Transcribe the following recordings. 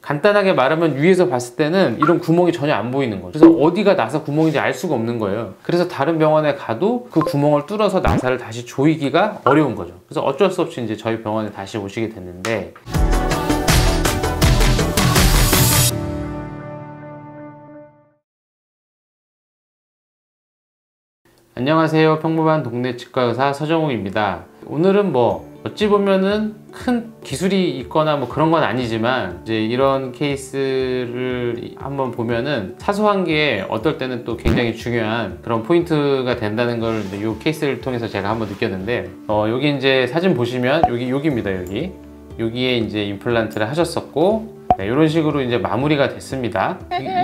간단하게 말하면 위에서 봤을 때는 이런 구멍이 전혀 안 보이는 거죠. 그래서 어디가 나사 구멍인지 알 수가 없는 거예요. 그래서 다른 병원에 가도 그 구멍을 뚫어서 나사를 다시 조이기가 어려운 거죠. 그래서 어쩔 수 없이 이제 저희 병원에 다시 오시게 됐는데, 안녕하세요. 평범한 동네 치과의사 서정욱입니다. 오늘은 어찌 보면은 큰 기술이 있거나 그런 건 아니지만, 이제 이런 케이스를 한번 보면은 사소한 게 어떨 때는 또 굉장히 중요한 그런 포인트가 된다는 걸 이 케이스를 통해서 제가 한번 느꼈는데, 여기 이제 사진 보시면 여기입니다. 여기에 이제 임플란트를 하셨었고, 네, 이런 식으로 이제 마무리가 됐습니다.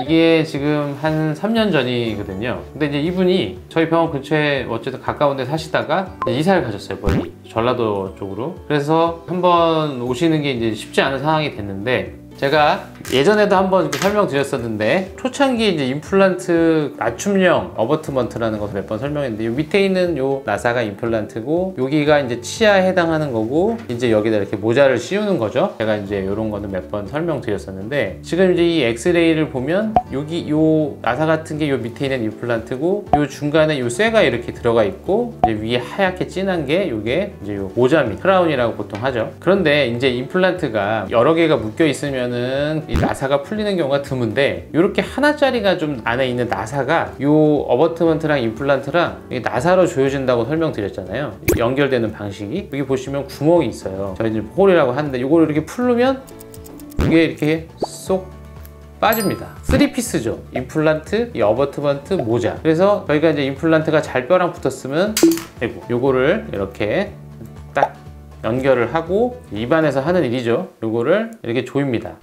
이게 지금 한 3년 전이거든요. 근데 이제 이분이 저희 병원 근처에 어쨌든 가까운 데 사시다가 이사를 가셨어요. 멀리 전라도 쪽으로. 그래서 한번 오시는 게 이제 쉽지 않은 상황이 됐는데, 제가 예전에도 한번 설명드렸었는데, 초창기에 이제 임플란트 맞춤형 어버트먼트라는 것을 몇 번 설명했는데, 이 밑에 있는 요 나사가 임플란트고, 여기가 이제 치아에 해당하는 거고, 이제 여기다 이렇게 모자를 씌우는 거죠. 제가 이제 이런 거는 몇 번 설명드렸었는데, 지금 이제 이 엑스레이를 보면 여기 요 나사 같은 게 요 밑에 있는 임플란트고, 요 중간에 요 쇠가 이렇게 들어가 있고, 이제 위에 하얗게 진한 게 요게 이제 요 모자입니다. 크라운이라고 보통 하죠. 그런데 이제 임플란트가 여러 개가 묶여 있으면 이 나사가 풀리는 경우가 드문데, 이렇게 하나짜리가 좀 안에 있는 나사가 이 어버트먼트랑 임플란트랑 나사로 조여진다고 설명드렸잖아요. 연결되는 방식이 여기 보시면 구멍이 있어요. 저희 이제 홀이라고 하는데, 이걸 이렇게 풀르면 이게 이렇게 쏙 빠집니다. 3피스죠. 임플란트, 이 어버트먼트, 모자. 그래서 저희가 이제 임플란트가 잘 뼈랑 붙었으면 요거를 이렇게 딱 연결을 하고, 입안에서 하는 일이죠. 요거를 이렇게 조입니다.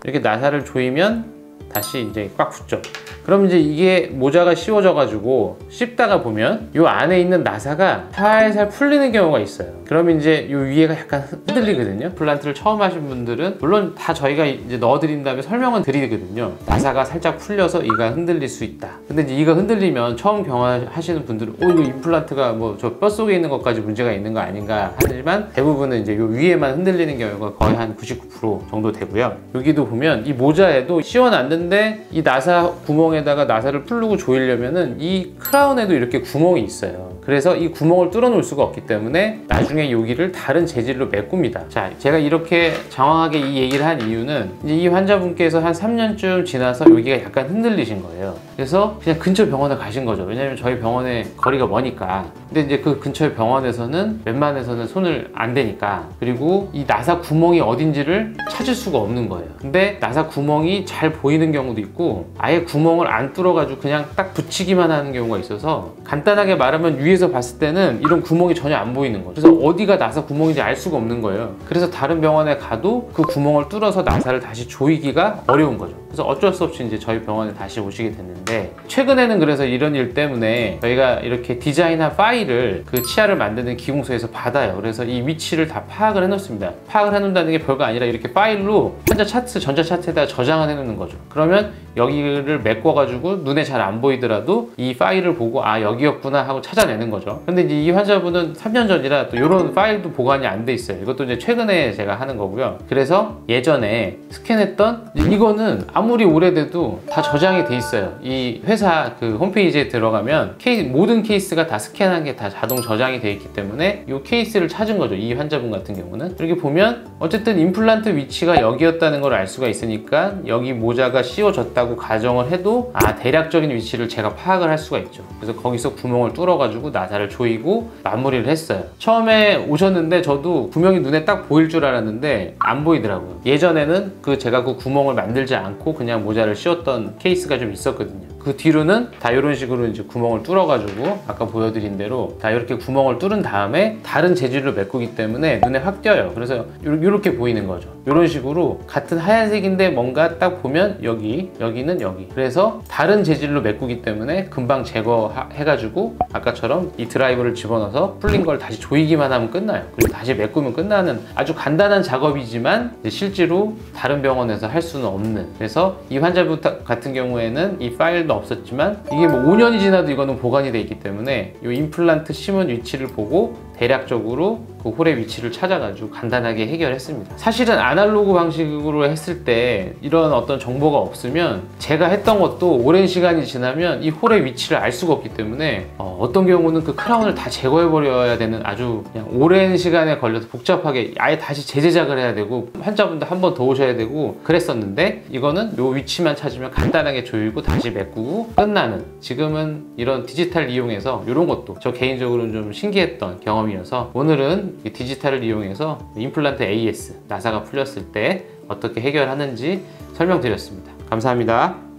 이렇게 나사를 조이면 다시 이제 꽉 붙죠. 그럼 이제 이게 모자가 씌워져 가지고 씹다가 보면 요 안에 있는 나사가 살살 풀리는 경우가 있어요. 그러면 이제 요 위에가 약간 흔들리거든요. 플란트를 처음 하신 분들은 물론 다 저희가 이제 넣어드린 다음에 설명은 드리거든요. 나사가 살짝 풀려서 이가 흔들릴 수 있다. 근데 이제 이가 흔들리면 처음 경험하시는 분들은 이거 임플란트가 저 뼛속에 있는 것까지 문제가 있는 거 아닌가 하지만, 대부분은 이제 요 위에만 흔들리는 경우가 거의 한 99% 정도 되고요. 여기도 보면 이 모자에도 씌워놨는데 이 나사 구멍에다가 나사를 풀르고 조이려면은 이 크라운에도 이렇게 구멍이 있어요. 그래서 이 구멍을 뚫어 놓을 수가 없기 때문에 나중에 여기를 다른 재질로 메꿉니다. 자, 제가 이렇게 장황하게 이 얘기를 한 이유는, 이제 이 환자분께서 한 3년쯤 지나서 여기가 약간 흔들리신 거예요. 그래서 그냥 근처 병원에 가신 거죠. 왜냐면 저희 병원에 거리가 머니까. 근데 이제 그 근처의 병원에서는 웬만해서는 손을 안 대니까, 그리고 이 나사 구멍이 어딘지를 찾을 수가 없는 거예요. 근데 나사 구멍이 잘 보이는 경우도 있고, 아예 구멍을 안 뚫어가지고 그냥 딱 붙이기만 하는 경우가 있어서, 간단하게 말하면 위에서 봤을 때는 이런 구멍이 전혀 안 보이는 거죠. 그래서 어디가 나사 구멍인지 알 수가 없는 거예요. 그래서 다른 병원에 가도 그 구멍을 뚫어서 나사를 다시 조이기가 어려운 거죠. 그래서 어쩔 수 없이 이제 저희 병원에 다시 오시게 됐는데, 최근에는 그래서 이런 일 때문에 저희가 이렇게 디자인한 파일을 그 치아를 만드는 기공소에서 받아요. 그래서 이 위치를 다 파악을 해놓습니다. 파악을 해놓는다는 게 별거 아니라 이렇게 파일로 환자 차트, 전자 차트에다 저장을 해놓는 거죠. 그러면 여기를 메꿔가지고 눈에 잘 안 보이더라도 이 파일을 보고 여기였구나 하고 찾아내는 거죠. 근데 이제 이 환자분은 3년 전이라 또 이런 파일도 보관이 안 돼 있어요. 이것도 이제 최근에 제가 하는 거고요. 그래서 예전에 스캔했던 이거는 아무리 오래돼도 다 저장이 돼 있어요. 이 회사 그 홈페이지에 들어가면 모든 케이스가 다 스캔한 게 다 자동 저장이 돼 있기 때문에 이 케이스를 찾은 거죠. 이 환자분 같은 경우는 이렇게 보면 어쨌든 임플란트 위치가 여기였다는 걸 알 수가 있으니까, 여기 모자가 씌워졌다고 가정을 해도 대략적인 위치를 제가 파악을 할 수가 있죠. 그래서 거기서 구멍을 뚫어가지고 나사를 조이고 마무리를 했어요. 처음에 오셨는데 저도 구멍이 눈에 딱 보일 줄 알았는데 안 보이더라고요. 예전에는 제가 그 구멍을 만들지 않고 그냥 모자를 씌웠던 케이스가 좀 있었거든요. 그 뒤로는 다 이런 식으로 이제 구멍을 뚫어가지고 아까 보여드린 대로 다 이렇게 구멍을 뚫은 다음에 다른 재질로 메꾸기 때문에 눈에 확 띄어요. 그래서 이렇게 보이는 거죠. 이런 식으로 같은 하얀색인데 뭔가 딱 보면 여기는 여기. 그래서 다른 재질로 메꾸기 때문에 금방 제거해가지고 아까처럼 이 드라이버를 집어넣어서 풀린 걸 다시 조이기만 하면 끝나요. 그리고 다시 메꾸면 끝나는 아주 간단한 작업이지만 실제로 다른 병원에서 할 수는 없는, 그래서 이 환자분 같은 경우에는 이 파일도 없었지만 이게 5년이 지나도 이거는 보관이 돼 있기 때문에 이 임플란트 심은 위치를 보고 대략적으로 그 홀의 위치를 찾아가지고 간단하게 해결했습니다. 사실은 아날로그 방식으로 했을 때 이런 어떤 정보가 없으면 제가 했던 것도 오랜 시간이 지나면 이 홀의 위치를 알 수가 없기 때문에 어떤 경우는 그 크라운을 다 제거해 버려야 되는 아주 그냥 오랜 시간에 걸려서 복잡하게 아예 다시 재제작을 해야 되고 환자분도 한 번 더 오셔야 되고 그랬었는데, 이거는 요 위치만 찾으면 간단하게 조이고 다시 메꾸고 끝나는, 지금은 이런 디지털 이용해서 이런 것도 저 개인적으로는 좀 신기했던 경험이어서 오늘은 이 디지털을 이용해서 임플란트 AS 나사가 풀렸을 때 어떻게 해결하는지 설명드렸습니다. 감사합니다.